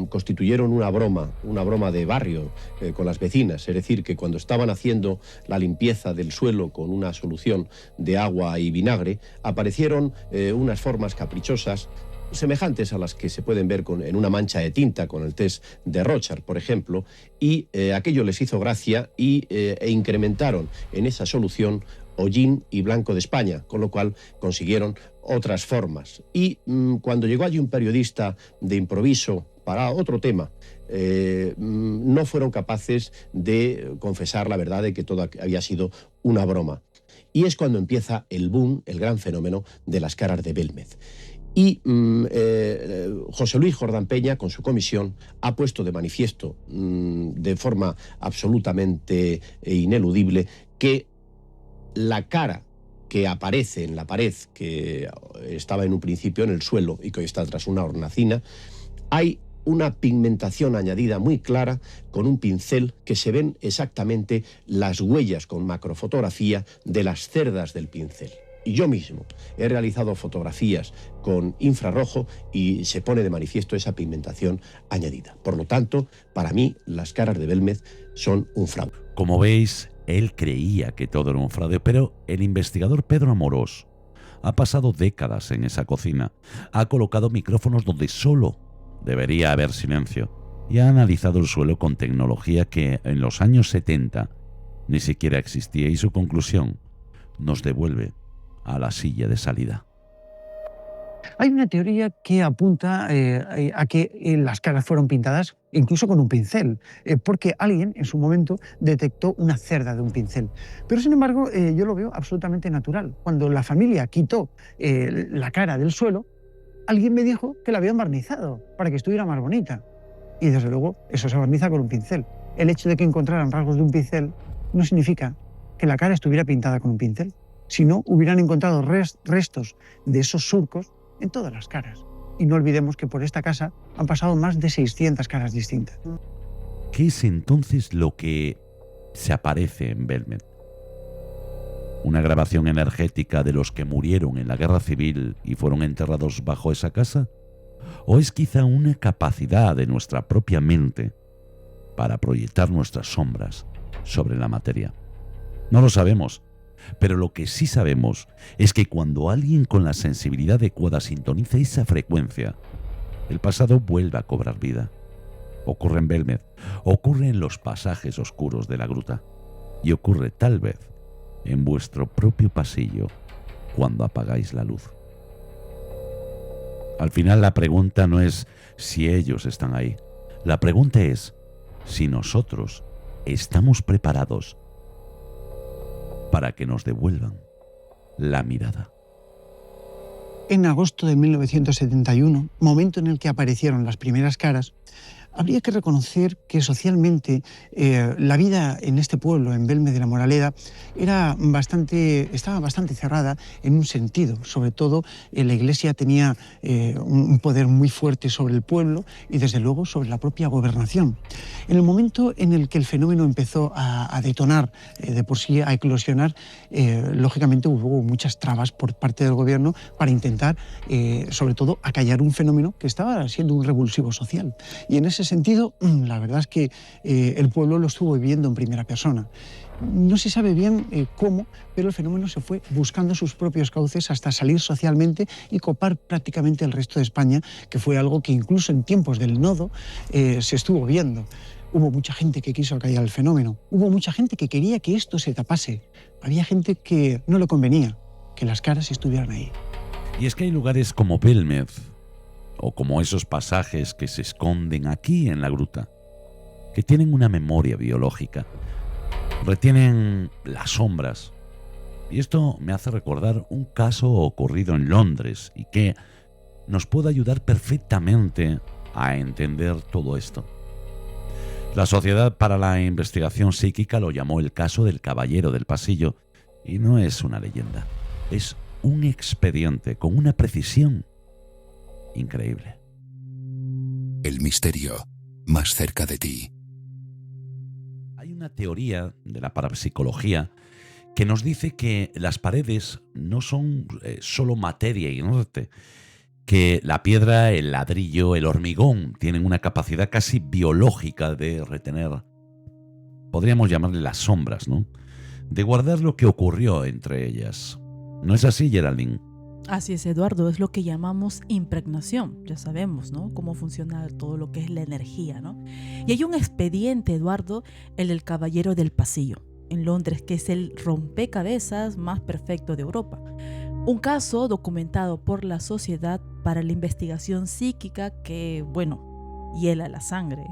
constituyeron una broma de barrio con las vecinas. Es decir, que cuando estaban haciendo la limpieza del suelo con una solución de agua y vinagre, aparecieron unas formas caprichosas semejantes a las que se pueden ver en una mancha de tinta con el test de Rorschach, por ejemplo, y aquello les hizo gracia e incrementaron en esa solución hollín y blanco de España, con lo cual consiguieron otras formas. Y cuando llegó allí un periodista de improviso para otro tema, no fueron capaces de confesar la verdad de que todo había sido una broma. Y es cuando empieza el boom, el gran fenómeno de las caras de Belmez. Y José Luis Jordán Peña, con su comisión, ha puesto de manifiesto de forma absolutamente ineludible que la cara que aparece en la pared, que estaba en un principio en el suelo y que hoy está tras una hornacina, hay una pigmentación añadida muy clara con un pincel que se ven exactamente las huellas con macrofotografía de las cerdas del pincel. Y yo mismo he realizado fotografías con infrarrojo y se pone de manifiesto esa pigmentación añadida. Por lo tanto, para mí, las caras de Belmez son un fraude. Como veis, él creía que todo era un fraude, pero el investigador Pedro Amorós ha pasado décadas en esa cocina, ha colocado micrófonos donde solo debería haber silencio y ha analizado el suelo con tecnología que en los años 70 ni siquiera existía, y su conclusión nos devuelve a la silla de salida. Hay una teoría que apunta a que las caras fueron pintadas incluso con un pincel, porque alguien en su momento detectó una cerda de un pincel. Pero sin embargo, yo lo veo absolutamente natural. Cuando la familia quitó la cara del suelo, alguien me dijo que la habían barnizado para que estuviera más bonita. Y desde luego, eso se barniza con un pincel. El hecho de que encontraran rasgos de un pincel no significa que la cara estuviera pintada con un pincel. Si no, hubieran encontrado restos de esos surcos en todas las caras. Y no olvidemos que por esta casa han pasado más de 600 caras distintas. ¿Qué es entonces lo que se aparece en Belmez? ¿Una grabación energética de los que murieron en la guerra civil y fueron enterrados bajo esa casa? ¿O es quizá una capacidad de nuestra propia mente para proyectar nuestras sombras sobre la materia? No lo sabemos. Pero lo que sí sabemos es que cuando alguien con la sensibilidad adecuada sintoniza esa frecuencia, el pasado vuelve a cobrar vida. Ocurre en Belmez, ocurre en los pasajes oscuros de la gruta y ocurre tal vez en vuestro propio pasillo cuando apagáis la luz. Al final la pregunta no es si ellos están ahí. La pregunta es si nosotros estamos preparados para que nos devuelvan la mirada. En agosto de 1971, momento en el que aparecieron las primeras caras, habría que reconocer que socialmente la vida en este pueblo, en Belmez de la Moraleda, estaba bastante cerrada en un sentido. Sobre todo, la Iglesia tenía un poder muy fuerte sobre el pueblo y, desde luego, sobre la propia gobernación. En el momento en el que el fenómeno empezó a detonar, de por sí a eclosionar, lógicamente hubo muchas trabas por parte del gobierno para intentar, sobre todo, acallar un fenómeno que estaba siendo un revulsivo social. Y en ese sentido, la verdad es que el pueblo lo estuvo viviendo en primera persona. No se sabe bien cómo, pero el fenómeno se fue buscando sus propios cauces hasta salir socialmente y copar prácticamente el resto de España, que fue algo que incluso en tiempos del nodo se estuvo viendo. Hubo mucha gente que quiso acallar el fenómeno, hubo mucha gente que quería que esto se tapase, había gente que no le convenía que las caras estuvieran ahí. Y es que hay lugares como Belmez, o como esos pasajes que se esconden aquí en la gruta, que tienen una memoria biológica, retienen las sombras. Y esto me hace recordar un caso ocurrido en Londres y que nos puede ayudar perfectamente a entender todo esto. La Sociedad para la Investigación Psíquica lo llamó el caso del Caballero del Pasillo, y no es una leyenda, es un expediente con una precisión increíble. El misterio más cerca de ti. una teoría de la parapsicología que nos dice que las paredes no son solo materia inerte, que la piedra, el ladrillo, el hormigón tienen una capacidad casi biológica de retener, podríamos llamarle las sombras, ¿no? De guardar lo que ocurrió entre ellas. ¿No es así, Geraldine? Así es, Eduardo, es lo que llamamos impregnación. Ya sabemos, ¿no?, cómo funciona todo lo que es la energía, ¿no? Y hay un expediente, Eduardo, el del Caballero del Pasillo, en Londres, que es el rompecabezas más perfecto de Europa. Un caso documentado por la Sociedad para la Investigación Psíquica que, bueno, hiela la sangre.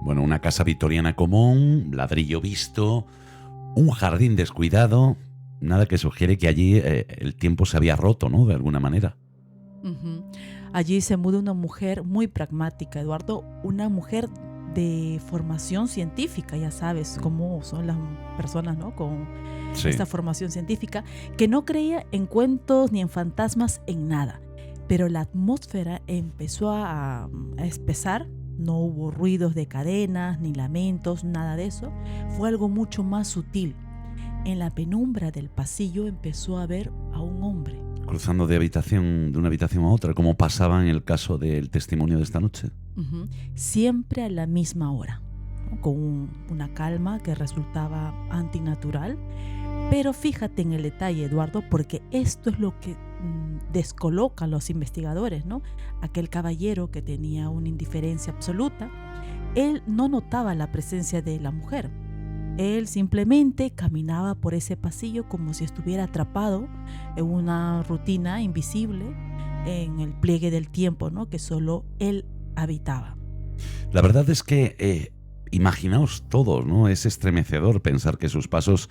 Bueno, una casa victoriana común, ladrillo visto, un jardín descuidado. Nada que sugiere que allí el tiempo se había roto, ¿no?, de alguna manera. Allí se muda una mujer muy pragmática, Eduardo, una mujer de formación científica, ya sabes cómo son las personas, ¿no?, con esta formación científica, que no creía en cuentos ni en fantasmas, en nada. Pero la atmósfera empezó a espesar, no hubo ruidos de cadenas, ni lamentos, nada de eso. Fue algo mucho más sutil. En la penumbra del pasillo empezó a ver a un hombre. Cruzando de una habitación a otra, como pasaba en el caso del testimonio de esta noche. Siempre a la misma hora, ¿no?, con una calma que resultaba antinatural. Pero fíjate en el detalle, Eduardo, porque esto es lo que descoloca a los investigadores, ¿no? Aquel caballero que tenía una indiferencia absoluta, él no notaba la presencia de la mujer. Él simplemente caminaba por ese pasillo como si estuviera atrapado en una rutina invisible, en el pliegue del tiempo, ¿no?, que solo él habitaba. La verdad es que imaginaos todos, ¿no? Es estremecedor pensar que sus pasos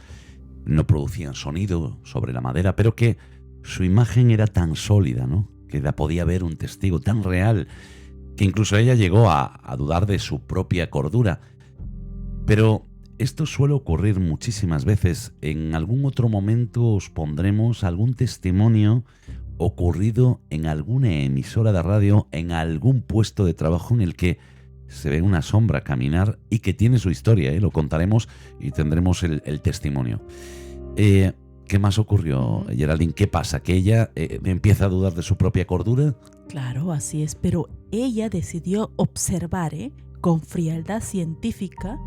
no producían sonido sobre la madera, pero que su imagen era tan sólida, ¿no?, que la podía ver un testigo tan real, que incluso ella llegó a dudar de su propia cordura. Pero esto suele ocurrir muchísimas veces. En algún otro momento os pondremos algún testimonio ocurrido en alguna emisora de radio, en algún puesto de trabajo en el que se ve una sombra caminar y que tiene su historia, ¿eh? Lo contaremos y tendremos el testimonio. ¿Qué más ocurrió, Geraldine? ¿Qué pasa? ¿Que ella empieza a dudar de su propia cordura? Claro, así es, pero ella decidió observar con frialdad científica,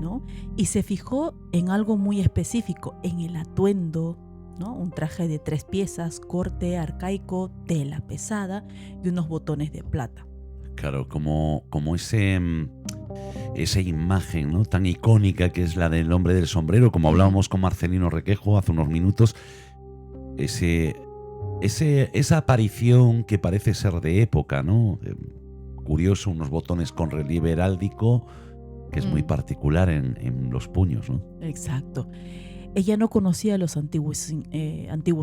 ¿no?, y se fijó en algo muy específico, en el atuendo, ¿no?, un traje de 3 piezas, corte arcaico, tela pesada y unos botones de plata. Claro, como esa imagen, ¿no?, tan icónica que es la del hombre del sombrero, como hablábamos con Marcelino Requejo hace unos minutos, esa aparición que parece ser de época, ¿no? Curioso, unos botones con relieve heráldico, que es muy particular en los puños, ¿no? Exacto. Ella no conocía a los antiguos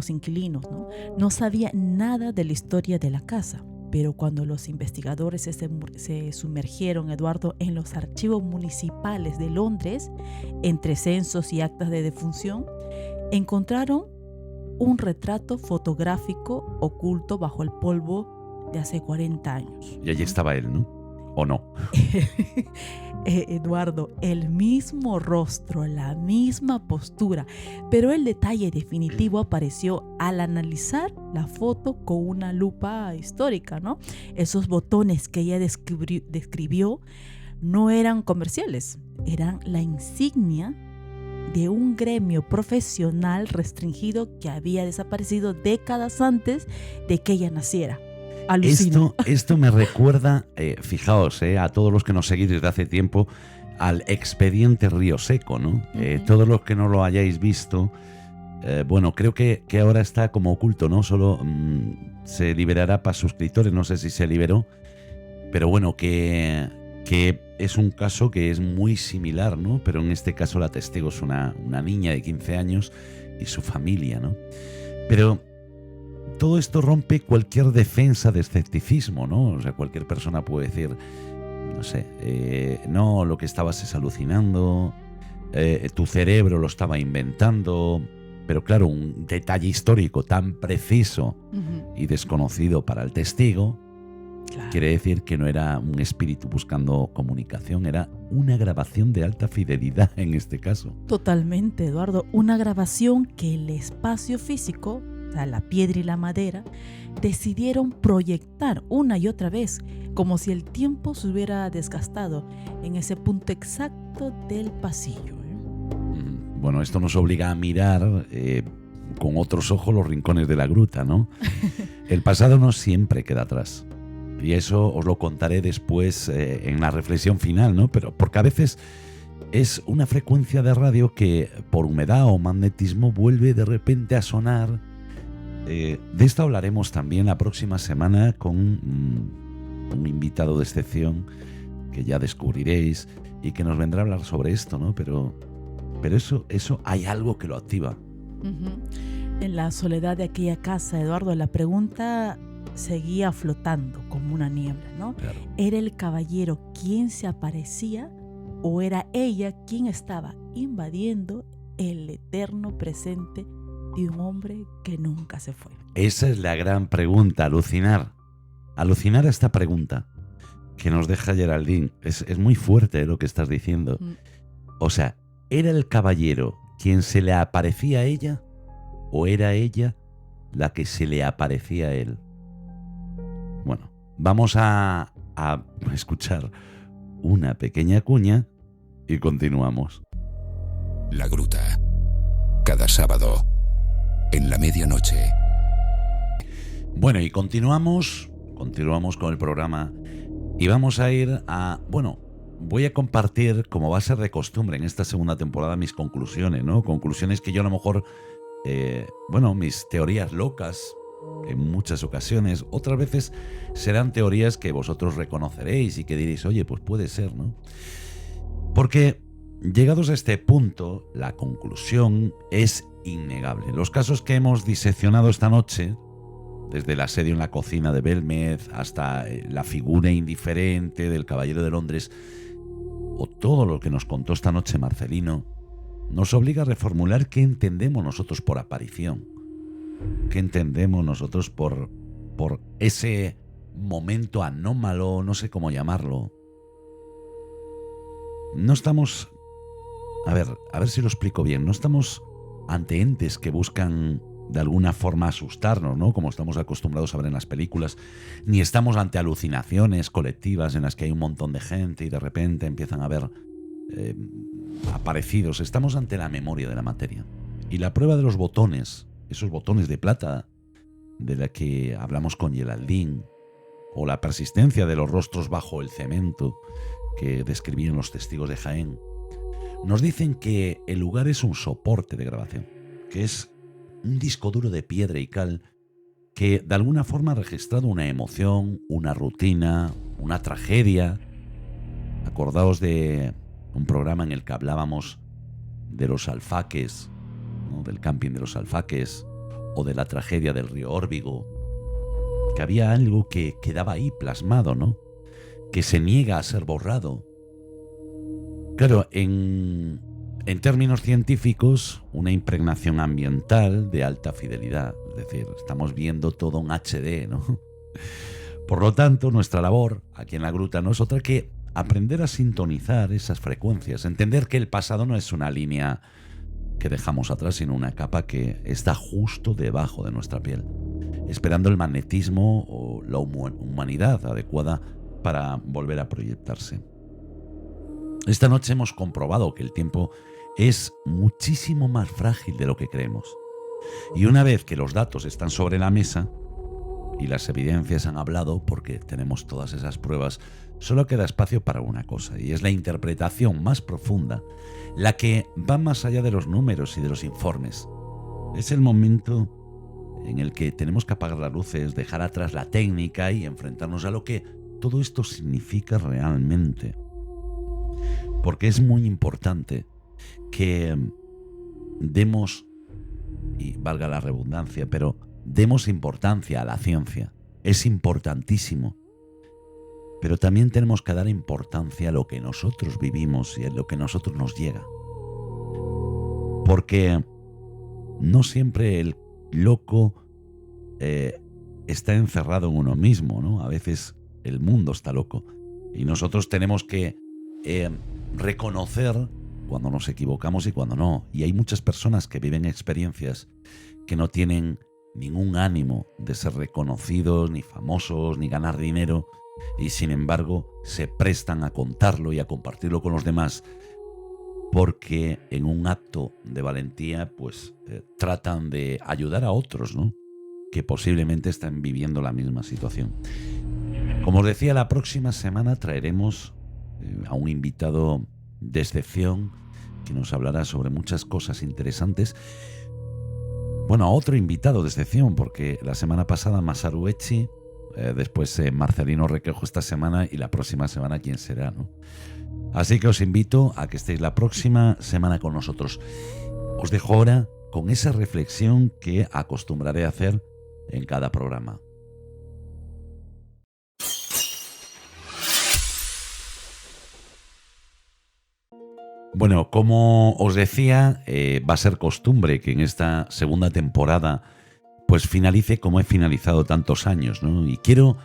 inquilinos, ¿no? No sabía nada de la historia de la casa. Pero cuando los investigadores se sumergieron, Eduardo, en los archivos municipales de Londres, entre censos y actas de defunción, encontraron un retrato fotográfico oculto bajo el polvo de hace 40 años. Y allí estaba él, ¿no? ¿O no? Eduardo, el mismo rostro, la misma postura, pero el detalle definitivo apareció al analizar la foto con una lupa histórica, ¿no? Esos botones que ella describió no eran comerciales, eran la insignia de un gremio profesional restringido que había desaparecido décadas antes de que ella naciera. Esto me recuerda, fijaos, a todos los que nos seguís desde hace tiempo, al expediente Río Seco, ¿no? Todos los que no lo hayáis visto, bueno, creo que ahora está como oculto, ¿no? Solo se liberará para suscriptores, no sé si se liberó, pero bueno, que es un caso que es muy similar, ¿no? Pero en este caso la testigo es una niña de 15 años y su familia, ¿no? Pero todo esto rompe cualquier defensa de escepticismo, ¿no? O sea, cualquier persona puede decir, no sé, no, lo que estabas es alucinando, tu cerebro lo estaba inventando, pero claro, un detalle histórico tan preciso y desconocido para el testigo, Claro. Quiere decir que no era un espíritu buscando comunicación, era una grabación de alta fidelidad en este caso. Totalmente, Eduardo. Una grabación que el espacio físico, o sea, la piedra y la madera, decidieron proyectar una y otra vez, como si el tiempo se hubiera desgastado en ese punto exacto del pasillo. Bueno, esto nos obliga a mirar con otros ojos los rincones de la gruta, ¿no? El pasado no siempre queda atrás. Y eso os lo contaré después en la reflexión final, ¿no? Pero porque a veces es una frecuencia de radio que por humedad o magnetismo vuelve de repente a sonar. De esto hablaremos también la próxima semana con un invitado de excepción que ya descubriréis y que nos vendrá a hablar sobre esto, ¿no? Pero eso hay algo que lo activa. En la soledad de aquella casa, Eduardo, la pregunta seguía flotando como una niebla, ¿no? Claro. ¿Era el caballero quien se aparecía o era ella quien estaba invadiendo el eterno presente de un hombre que nunca se fue? Esa es la gran pregunta, alucinar a esta pregunta que nos deja Geraldine. Es muy fuerte lo que estás diciendo. O sea, ¿era el caballero quien se le aparecía a ella o era ella la que se le aparecía a él? Bueno, vamos a escuchar una pequeña cuña y continuamos. La Gruta. Cada sábado, en la medianoche. Bueno, y continuamos con el programa y vamos a ir a... Bueno, voy a compartir, como va a ser de costumbre en esta segunda temporada, mis conclusiones, ¿no? Conclusiones que yo a lo mejor, mis teorías locas en muchas ocasiones, otras veces serán teorías que vosotros reconoceréis y que diréis, oye, pues puede ser, ¿no? Porque llegados a este punto, la conclusión es innegable. Los casos que hemos diseccionado esta noche, desde el asedio en la cocina de Belmez hasta la figura indiferente del Caballero de Londres, o todo lo que nos contó esta noche Marcelino, nos obliga a reformular qué entendemos nosotros por aparición, qué entendemos nosotros por ese momento anómalo, no sé cómo llamarlo. No estamos, a ver si lo explico bien, no estamos ante entes que buscan de alguna forma asustarnos, ¿no? Como estamos acostumbrados a ver en las películas, ni estamos ante alucinaciones colectivas en las que hay un montón de gente y de repente empiezan a ver aparecidos. Estamos ante la memoria de la materia. Y la prueba de los botones, esos botones de plata de la que hablamos con Geraldine, o la persistencia de los rostros bajo el cemento que describían los testigos de Jaén, nos dicen que el lugar es un soporte de grabación, que es un disco duro de piedra y cal que de alguna forma ha registrado una emoción, una rutina, una tragedia. Acordaos de un programa en el que hablábamos de los alfaques, ¿no? Del camping de los alfaques, o de la tragedia del río Órbigo, que había algo que quedaba ahí plasmado, ¿no? Que se niega a ser borrado. Claro, en términos científicos, una impregnación ambiental de alta fidelidad. Es decir, estamos viendo todo en HD, ¿no? Por lo tanto, nuestra labor aquí en la gruta no es otra que aprender a sintonizar esas frecuencias, entender que el pasado no es una línea que dejamos atrás, sino una capa que está justo debajo de nuestra piel, esperando el magnetismo o la humanidad adecuada para volver a proyectarse. Esta noche hemos comprobado que el tiempo es muchísimo más frágil de lo que creemos. Y una vez que los datos están sobre la mesa y las evidencias han hablado, porque tenemos todas esas pruebas, solo queda espacio para una cosa, y es la interpretación más profunda, la que va más allá de los números y de los informes. Es el momento en el que tenemos que apagar las luces, dejar atrás la técnica y enfrentarnos a lo que todo esto significa realmente. Porque es muy importante que demos, y valga la redundancia, pero demos importancia a la ciencia. Es importantísimo. Pero también tenemos que dar importancia a lo que nosotros vivimos y a lo que a nosotros nos llega. Porque no siempre el loco está encerrado en uno mismo, ¿no? A veces el mundo está loco. Y nosotros tenemos que reconocer cuando nos equivocamos y cuando no. Y hay muchas personas que viven experiencias que no tienen ningún ánimo de ser reconocidos, ni famosos, ni ganar dinero, y sin embargo se prestan a contarlo y a compartirlo con los demás, porque en un acto de valentía pues tratan de ayudar a otros, ¿no?, que posiblemente están viviendo la misma situación. Como os decía, la próxima semana traeremos a un invitado de excepción que nos hablará sobre muchas cosas interesantes. Bueno, a otro invitado de excepción, porque la semana pasada Masaru Ecchi, después Marcelino Requejo esta semana, y la próxima semana quién será, ¿no? Así que os invito a que estéis la próxima semana con nosotros. Os dejo ahora con esa reflexión que acostumbraré a hacer en cada programa. Bueno, como os decía, va a ser costumbre que en esta segunda temporada pues finalice como he finalizado tantos años, ¿no? Y quiero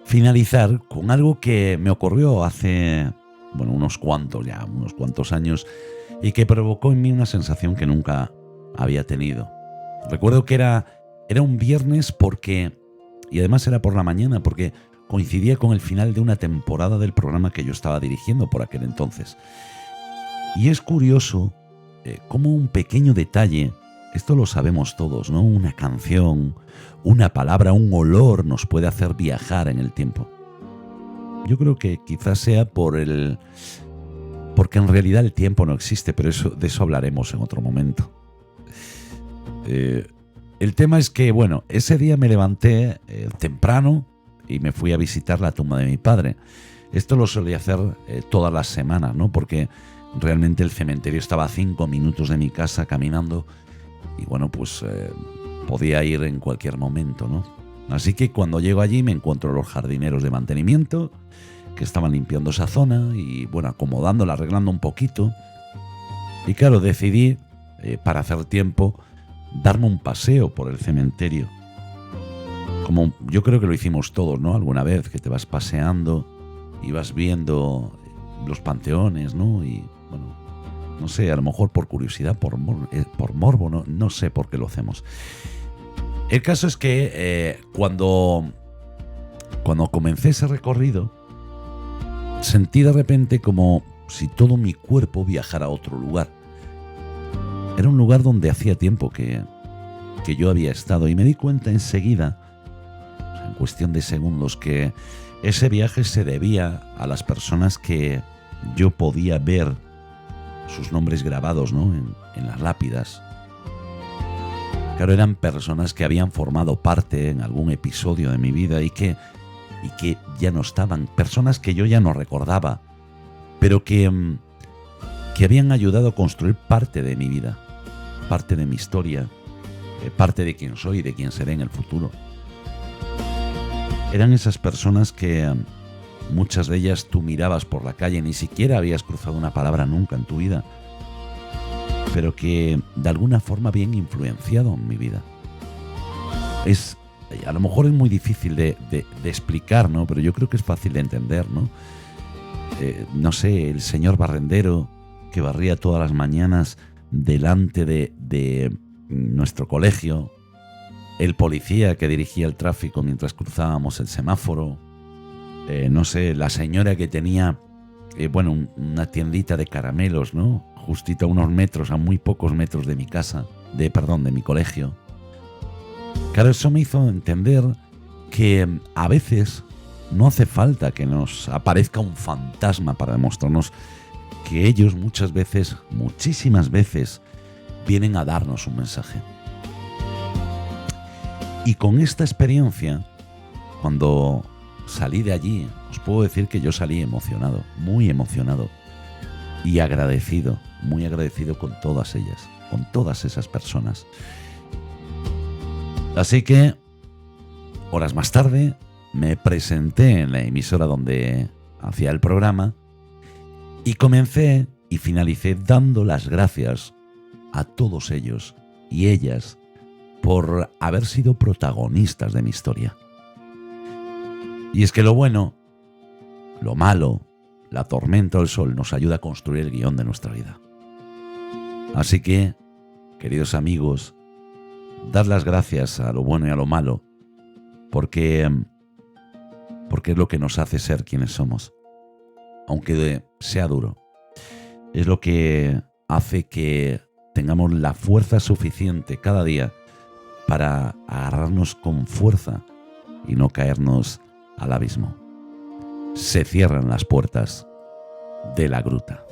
finalizar con algo que me ocurrió hace, bueno, unos cuantos años, y que provocó en mí una sensación que nunca había tenido. Recuerdo que era un viernes y además era por la mañana, porque coincidía con el final de una temporada del programa que yo estaba dirigiendo por aquel entonces. Y es curioso cómo un pequeño detalle, esto lo sabemos todos, ¿no? Una canción, una palabra, un olor nos puede hacer viajar en el tiempo. Yo creo que quizás sea porque en realidad el tiempo no existe, pero de eso hablaremos en otro momento. El tema es que, bueno, ese día me levanté temprano y me fui a visitar la tumba de mi padre. Esto lo solía hacer todas las semanas, ¿no? Porque realmente el cementerio estaba a 5 minutos de mi casa caminando y bueno, pues podía ir en cualquier momento, ¿no? Así que cuando llego allí me encuentro a los jardineros de mantenimiento que estaban limpiando esa zona y bueno, acomodándola, arreglando un poquito. Y claro, decidí, para hacer tiempo, darme un paseo por el cementerio. Como yo creo que lo hicimos todos, ¿no? Alguna vez que te vas paseando y vas viendo los panteones, ¿no? Y bueno, no sé, a lo mejor por curiosidad, por morbo, no sé por qué lo hacemos. El caso es que cuando comencé ese recorrido, sentí de repente como si todo mi cuerpo viajara a otro lugar. Era un lugar donde hacía tiempo que yo había estado y me di cuenta enseguida, en cuestión de segundos, que ese viaje se debía a las personas que yo podía ver sus nombres grabados, ¿no?, en las lápidas. Claro, eran personas que habían formado parte en algún episodio de mi vida y que ya no estaban, personas que yo ya no recordaba, pero que habían ayudado a construir parte de mi vida, parte de mi historia, parte de quién soy y de quién seré en el futuro. Eran esas personas que muchas de ellas tú mirabas por la calle, ni siquiera habías cruzado una palabra nunca en tu vida, pero que de alguna forma habían influenciado en mi vida. A lo mejor es muy difícil de explicar, ¿no? Pero yo creo que es fácil de entender, ¿no? No sé, el señor barrendero que barría todas las mañanas delante de nuestro colegio, el policía que dirigía el tráfico mientras cruzábamos el semáforo, no sé, la señora que tenía, una tiendita de caramelos, ¿no?, justito a unos metros, a muy pocos metros de mi casa, de mi colegio. Claro, eso me hizo entender que a veces no hace falta que nos aparezca un fantasma para demostrarnos que ellos muchas veces, muchísimas veces, vienen a darnos un mensaje. Y con esta experiencia, cuando salí de allí, os puedo decir que yo salí emocionado, muy emocionado y agradecido, muy agradecido con todas ellas, con todas esas personas. Así que, horas más tarde, me presenté en la emisora donde hacía el programa y comencé y finalicé dando las gracias a todos ellos y ellas por haber sido protagonistas de mi historia. Y es que lo bueno, lo malo, la tormenta o el sol nos ayuda a construir el guión de nuestra vida. Así que, queridos amigos, dad las gracias a lo bueno y a lo malo, porque es lo que nos hace ser quienes somos. Aunque sea duro, es lo que hace que tengamos la fuerza suficiente cada día para agarrarnos con fuerza y no caernos al abismo. Se cierran las puertas de la gruta.